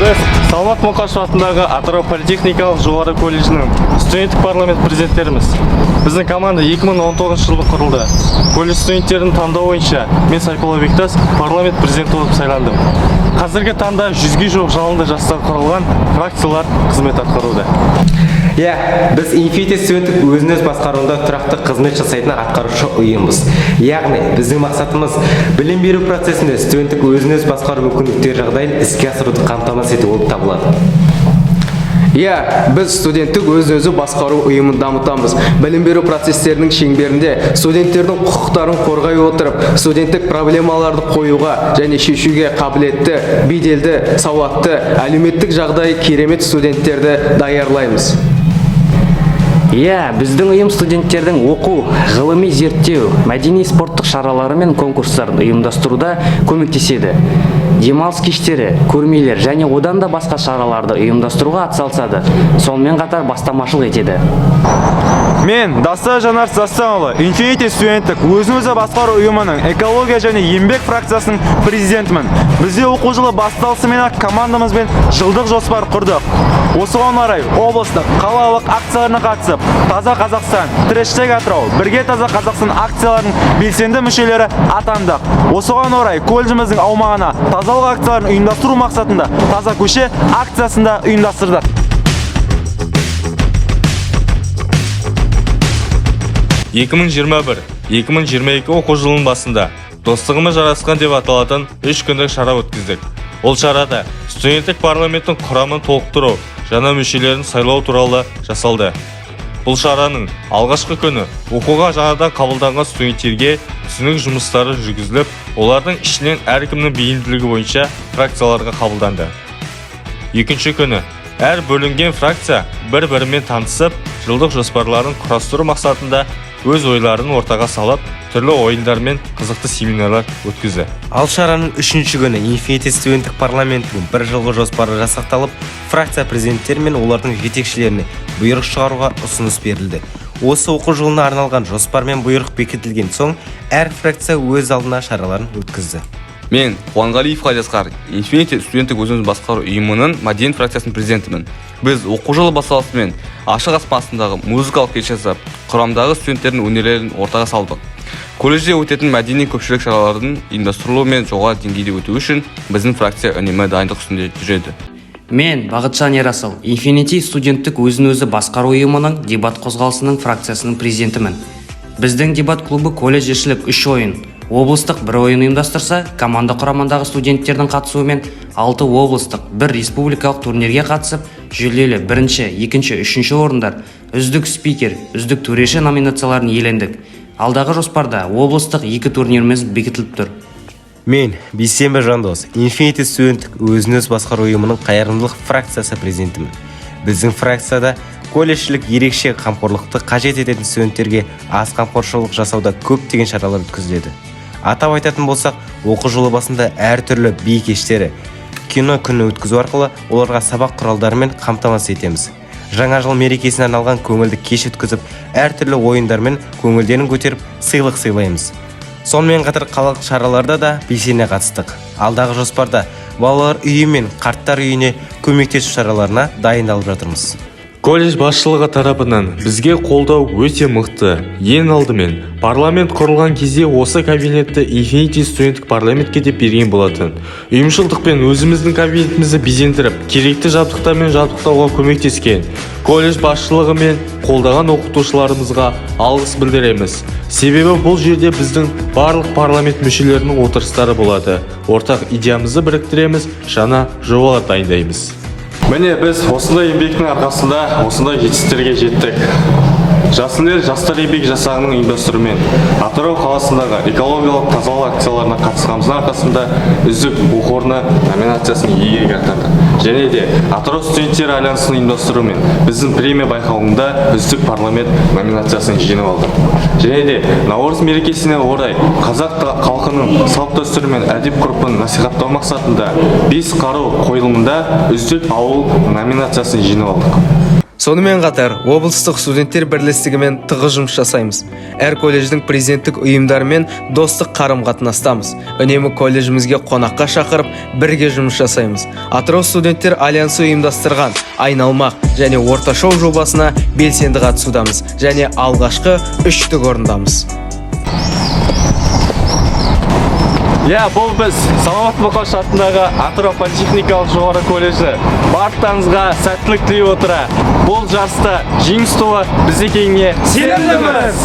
Біз Салмат Мұқашев атындағы Атырау политехникалық жоғары колледжінің студенттік парламент президенттеріміз. Біздің команда 2019 жылы құрылды. Колледж студенттерінің таңдауы бойынша мен Сайфолла Бектас парламент президенті болып сайландым. Қазіргі таңда 100-ге жуық жалынды жастар құрылған фракциялар қызмет атқаруда. Біз Infinity студенттік өзін-өз басқаруында тұрақты қызмет жасайтын атқарушы ұйымбыз. Яғни біздің мақсатымыз білім беру процесінде студенттік өзін-өз басқару мүмкіндіктері жағдайын іске асыруды қамтамасыз ету болып табылады. Біз студенттік өзін-өзі басқару ұйымын дамытамыз. Білім беру процестерінің шеңберінде студенттердің құқықтарын қорғай отырып, студенттік проблемаларды қоюға және шешуге қабілетті, беделді, сауатты, әлеуметтік жағдайы керемет студенттерді даярлаймыз. Біздің ұйым студенттердің оқу, ғылыми зерттеу, мәдени спорттық шаралары мен конкурстарын ұйымдастыруда көмектеседі. Демалыс кештері, көрмелер және одан да басқа шараларды ұйымдастыруға атсалысады. Сонымен қатар бастамашылық етеді. Мен Дастан Жанар Застанұлы, Infinity студенттік өзін-өзі басқару ұйымының экология және еңбек фракциясының президентімін. Бізде оқу жылы басталысымен-ақ командамызбен жылдық жоспар құрдық. Осыған орай облыстық, қалалық акцияларына қатысып, Таза Қазақстан, Трештег Атырау, Бірге Таза Қазақстан акцияларының белсенді мүшелері атандық. Осыған орай колледжіміздің аумағына тазалық акцияларын ұйымдастыру мақсатында Таза көше акциясында ұйымдастырдық. 2021-2022 оқу жылының басында достығымыз жарасқан деп аталатын 3 күндік шара өткіздік. Ол шарада студенттік парламенттің құрамын толықтыру, жаңа мүшелерін сайлау туралы жасалды. Бұл шараның алғашқы күні оқуға жаңадан қабылданған студенттерге түсінік жұмыстары жүргізіліп, олардың ішінен әркімнің бейімділігі бойынша фракцияларға қабылданды. Екінші күні әр бөлінген фракция бір-бірімен танысып, жылдық жоспарларын құрастыру мақсатында өз ойларын ортаға салып, түрлі ойындар мен қызықты семинарлар өткізді. Ал шараның үшінші күні Infinity студенттік парламентінің бір жылғы жоспары жасақталып, фракция президенттері мен олардың жетекшілеріне бұйрық шығаруға ұсыныс берілді. Осы оқу жылына арналған жоспар мен бұйрық бекітілген соң, әр фракция өз алдына шараларын өткізді. Мен Қуанғалиев Ғалиасқар, Infinity студенттік өзін басқару ұйымының мәдениет фракциясының президентімін. Біз оқу жылы басталысымен ашық аспандағы музыкалық кеш жасап, құрамдағы студенттердің өнерлерін ортаға салдық. Колледжде өтетін мәдени көпшілік шаралардың ұйымдастырылуы мен жоғары деңгейде өту үшін біздің фракция үнемі дайындық үстінде жүреді. Мен Бағытжан Ерасыл, Infinity студенттік өзін-өзі басқару ұйымының дебат қозғалысының фракциясының президентімін. Біздің дебат клубы колледжішілік 3 ойын, облыстық 1 ойын ұйымдастырса, команда құрамындағы студенттердің қатысуымен 6 облыстық, 1 республикалық турнирге қатысып, жүлделі 1-ші, 2-ші, 3-ші орындар, үздік спикер, үздік төреші номинацияларын иелендік. Алдағы жоспарда облыстық 2 турниріміз бекітіліп тұр. Мен Бейсенбі Жандос, Infinity студенттік өзін-өз басқару ұйымының қайырымдылық фракциясы президентімін. Біздің фракцияда колледжшілік ерекше қамқорлықты қажет ететін студенттерге аз қамқоршылық жасауда көптеген шаралар өткізіледі. Атап айтатын болсақ, оқу жылы басында әртүрлі би кештері, кино күні өткізу арқылы оларға сабақ құралдарымен қамтамасыз етеміз. Жаңа жыл мерекесіне арналған көңілді кеш өткізіп, әртүрлі ойындармен көңілдерін көтеріп, сыйлық сыйлаймыз. Сонымен қатар қалалық шараларда да белсене қатыстық. Алдағы жоспарда балалар үйі мен қарттар үйіне көмектесу шараларына дайындалып жатырмыз. Колледж басшылығы тарапынан бізге қолдау өте мықты. Ең алдымен, парламент құрылған кезде осы кабинетті Infinity студенттік парламентке деп берген болатын. Ұйымшылдықпен өзіміздің кабинетімізді безендіріп, керекті жабдықтармен жабдықтауға көмектескен. Колледж басшылығы мен қолдаған оқытушыларымызға алғыс білдіреміз. Себебі бұл жерде біздің барлық парламент мүшелерінің отырыстары болады. Ортақ идеямызды біріктіреміз, жаңа жобалар дайындаймыз. Міне біз осындай еңбектің арқасында осындай жетістіктерге жеттік. Жасыл ел жастар еңбек жасағының ұйымдастыруымен Атырау қаласындағы экологиялық тазалық акцияларына қатысқанымыздың арқасында үздік оқу орны номинациясын иегерге атандық. Және де Атырау студенттері альянсының ұйымдастыруымен біздің премия байқауында үздік парламент номинациясын жеңіп алдық. Және де Наурыз мерекесіне орай қазақ халқының салт-дәстүрі мен әдеп ғұрпын насихаттау мақсатында 5 қару қойылымында үздік ауыл номинациясын жеңіп алдық. Сонымен қатар, облыстық студенттер бірлестігімен тығыз жұмыс жасаймыз. Әр колледждің президенттік ұйымдарымен достық қарым-қатынастамыз. Үнемі колледжімізге қонаққа шақырып, бірге жұмыс жасаймыз. Атырау студенттер альянсы ұйымдастырған айналмақ және орташау жобасына белсенді қатысудамыз және алғашқы 3-тік орындамыз. Бұл біз Саламат Мұқаш атындағы Атырау политехникалық жоғары колледжі. Барлықтарыңызға сәттілік тілей отыра, бұл жарыста жеңіс туы біз екеніне сенімдіміз.